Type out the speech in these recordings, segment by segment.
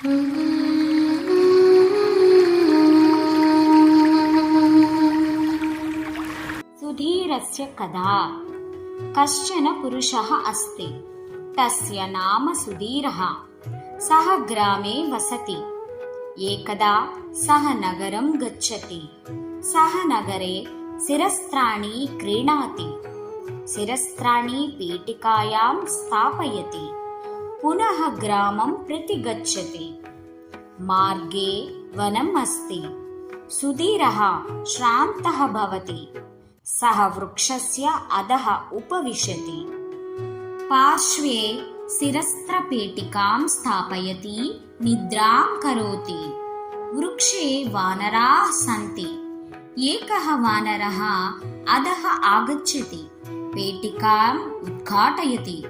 सुधीरस्य कथा। कश्चन पुरुषः अस्ति, तस्य नाम सुधीरः। सः ग्रामे वसति। एकदा सः नगरं गच्छति। सः नगरे शिरस्त्राणि क्रीणाति। शिरस्त्राणि पेटिकायां स्थापयति। पुनः ग्रामं प्रति गच्छति। मार्गे वनम् अस्ति। सुधीरः श्रान्तः भवति। सः वृक्षस्य अधः उपविशति। पार्श्वे शिरस्त्रपेटिकां स्थापयति। निद्रां करोति। वृक्षे वानराः सन्ति। एकः वानरः अधः आगच्छति। पेटिकाम् उद्घाटयति।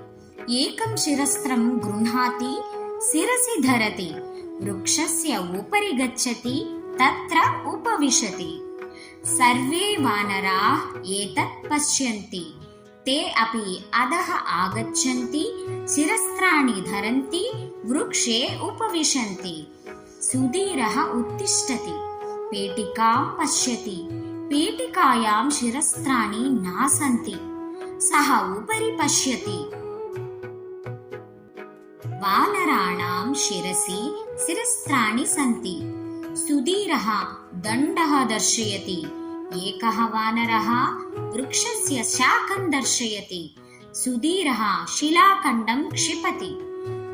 एकं शिरस्त्रं गृह्णाति। शिरसि धरति। वृक्षस्य उपरि गच्छति। तत्र उपविशति। सर्वे वानराः एतत् पश्यन्ति। ते अपि अधः आगच्छन्ति। शिरस्त्राणि धरन्ति। वृक्षे उपविशन्ति। सुधीरः उत्तिष्ठति। पेटिकां पश्यति। पेटिकायां शिरस्त्राणि न सन्ति। सः उपरि पश्यति। वानराणां शिरसि शिरस्त्राणि सन्ति। सुधीरः दण्डः दर्शयति। एकः वानरः वृक्षस्य शाखं दर्शयति। सुधीरः शिलाखण्डं क्षिपति।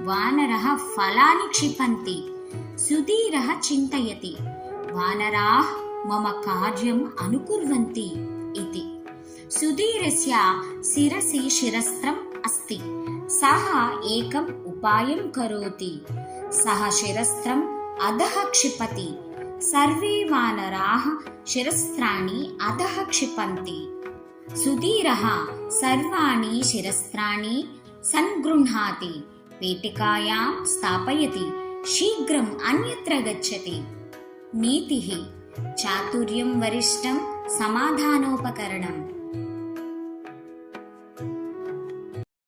वानरः फलानि क्षिपन्ति। सुधीरः चिन्तयति, वानराः मम कार्यम् अनुकुर्वन्ति इति। सुधीरस्य शिरसि शिरस्त्रम् अस्ति। सः एकम् उपायं करोति। सः शिरस्त्रम् अधः क्षिपति। सर्वे वानराः शिरस्त्राणि अधः क्षिपन्ति। सुधीरः सर्वाणि शिरस्त्राणि सङ्गृह्णाति। पेटिकायां स्थापयति। शीघ्रम् अन्यत्र गच्छति। नीतिः: चातुर्यं वरिष्ठं समाधानोपकरणम्।